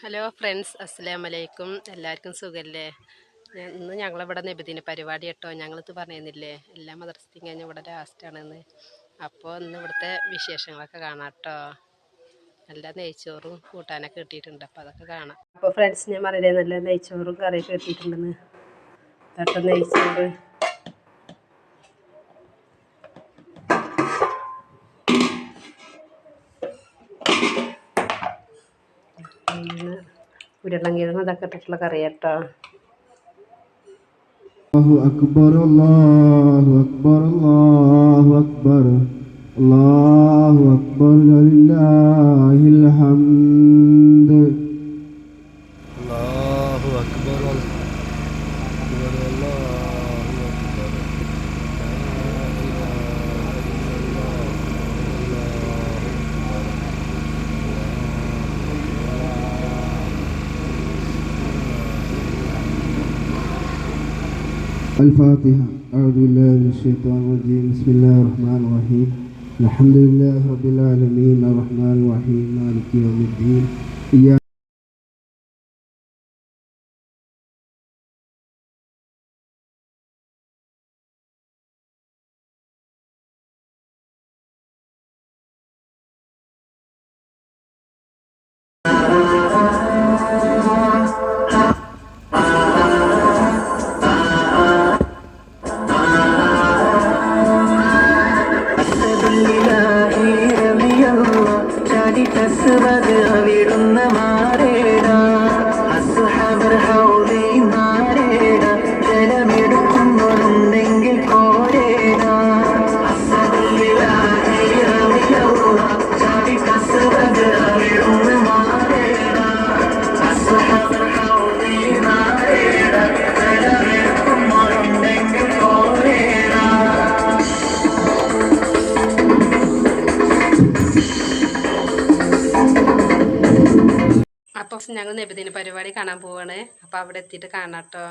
Hello friends, അസ്സലാമലൈക്കും. എല്ലാവർക്കും സുഖമല്ലേ? ഇന്ന് ഞങ്ങളിവിടെ നബിദിന പരിപാടി കേട്ടോ. ഞങ്ങളിത് പറഞ്ഞിരുന്നില്ലേ, എല്ലാ മദ്രസയും കഴിഞ്ഞ് ഇവിടെ ലാസ്റ്റാണെന്ന്. അപ്പോൾ ഇന്ന് ഇവിടുത്തെ വിശേഷങ്ങളൊക്കെ കാണാം കേട്ടോ. നല്ല നെയ്ച്ചോറും കൂട്ടാനൊക്കെ കിട്ടിയിട്ടുണ്ട്, അപ്പോൾ അതൊക്കെ കാണാം. അപ്പോൾ ഫ്രണ്ട്സ്, ഞാൻ പറയലേ, നല്ല നെയ്ച്ചോറും കറിയൊക്കെ കിട്ടിയിട്ടുണ്ടെന്ന്. തട്ട നെയ്ച്ചോറ്, ഉരുളങ്കിഴങ്ങും ഇതൊക്കെ ഇട്ടിട്ടുള്ള കറി കേട്ടോ. അല്ലാഹു അക്ബർ അല്ലാഹു അക്ബർ അല്ലാഹു അക്ബർ അല്ലാഹു അക്ബർ ലില്ലാഹിൽ ഹംദ്. അല്ലാഹു അക്ബർ الفاتحة. أعوذ بالله من الشيطان الرجيم. بسم الله الرحمن الرحيم. الحمد لله رب العالمين الرحمن الرحيم مالك يوم الدين. അവിടുന്ന് മാറേട അസ്ഹബർ ഹൗദി മാറേട ജലമെടുക്കുന്നുണ്ടെങ്കിൽ കോരേട അവിടുന്ന് മാറേട അസ്ഹബർ ഹൗദി മാറേട ജലമെടുക്കുന്നുണ്ടെങ്കിൽ കോരേട. അപ്പോൾ ഞങ്ങൾ നബിദിന പരിപാടി കാണാൻ പോവാണ്. അപ്പോൾ അവിടെ എത്തിയിട്ട് കാണാട്ടോ.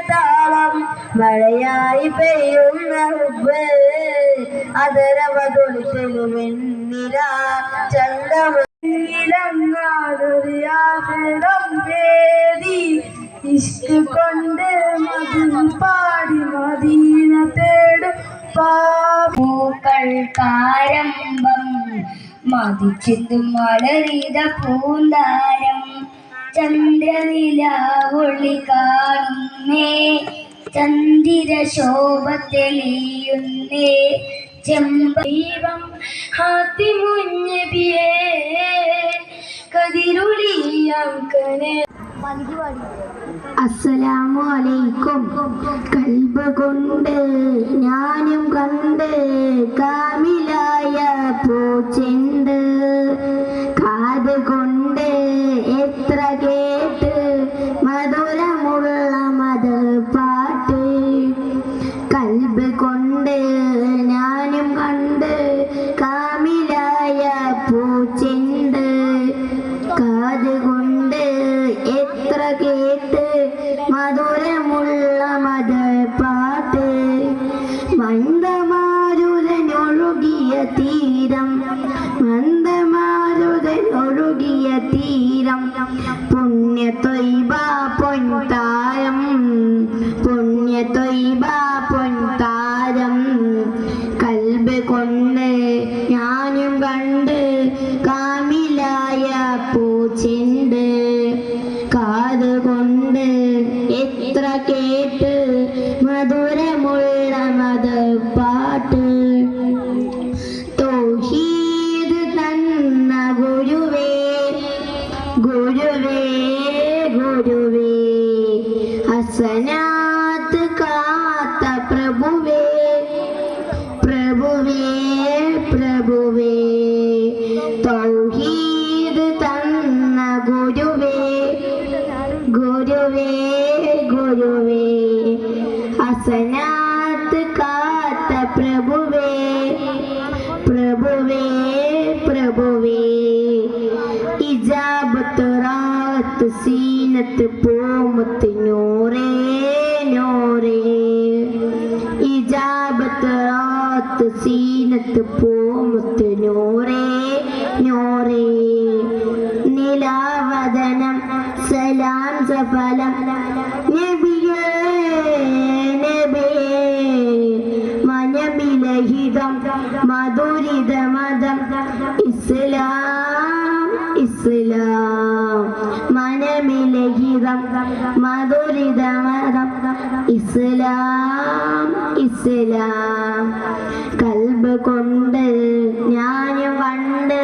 താളം മഴയായി പെയ്യുന്ന അതരവതൊളിച്ചെലുവെന്നില ചന്തമിലങ്ങാതൊരിയാഹരം പേതി ഇഷ്ക് കൊണ്ട് മതിൽ പാടി മദീന തേടും പൂക്കൾ കാരംഭം മതിച്ചെന്തു മലരിത പൂന്താരം ചന്ദ്രനിലാവൊളി കാണുന്നേ ചന്ദിര ശോഭ തെളിയുന്നേ ചെമ്പീവം ഹാത്തിമുഞ്ഞബിയേ കതിരുളിയാം കനെ. അസ്സലാമു അലൈക്കും. കൽബ് കൊണ്ട് ഞാനും കണ്ട് കാമിലായ പൂച്ചെണ്ട് കാത് കൊണ്ട് എത്ര കേട്ട് മധുരമുള്ള മധുർ പാട്ട്. കൽബ് കൊണ്ട് ഞാനും കണ്ട് കാമിലായ പൂച്ചെണ്ട് കാത് കൊണ്ട് എത്ര കേട്ട് മധുരമുള്ള മധുർ പാട്ട്. മന്ദമാരുതനൊഴുകിയ തീരം മന്ദമാരുതനൊഴുകിയ തീരം പുണ്യ ത്വയ്ബ പൊൻതാരം പുണ്യ ത്വയ്ബ പൊൻതാരം. കൽബ് കൊണ്ട് ഞാനും കണ്ട് കാമിലായ പൂച്ചെണ്ട് കാത് കൊണ്ട് എത്ര കേട്ട് മധുരമുള്ള മധുർ പാട്ട്. തൗഹീദ് തന്ന ഗുരുവേ ഗുരുവേ ഗുരുവേ ഹസനാത്ത് കാത്ത പ്രഭുവേ പ്രഭുവേ പ്രഭുവേ. തൗഹീദ് തന്ന ഗുരുവേ ഗുരുവേ ഗുരുവേ ഹസനാത്ത് കാത്ത പ്രഭുവേ പ്രഭുവേ പ്രഭുവേ. ഇജാബത്ത് റാത്ത് സീനത്ത് പോമത്ത് നൂറേ നൂറേ. ഇജാബത്ത് റാത്ത് സീനത്ത് പോമത്ത് നൂറേ നൂറേ. നിലാവ മാസഫലം നബിയേ നബിയേ മനമിലഹിതം മധുരിത മതം ഇസ്ലാം ഇസ്ലാം മനമിലഹിതം മധുരിത മതം ഇസ്ലാം ഇസ്ലാം കൽബ് കൊണ്ട് ഞാനും കണ്ട്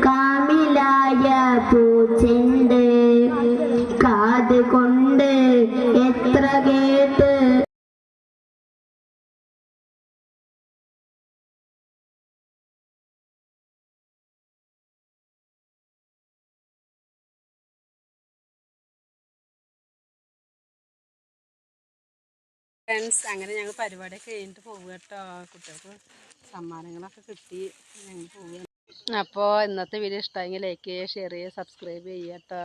കാമിലായ പൂച്ചെണ്ട് കാത് കൊണ്ട് എത്ര കേട്ട് ഫ്രണ്ട്സ്, അങ്ങനെ ഞങ്ങൾ പരിപാടിയൊക്കെ കഴിഞ്ഞിട്ട് പോകുക കേട്ടോ. കുട്ടികൾക്ക് സമ്മാനങ്ങളൊക്കെ കിട്ടി ഞങ്ങൾ പോവുക. അപ്പോൾ ഇന്നത്തെ വീഡിയോ ഇഷ്ടമെങ്കിൽ ലൈക്ക് ചെയ്യുക, ഷെയർ ചെയ്യുക, സബ്സ്ക്രൈബ് ചെയ്യുക കേട്ടോ.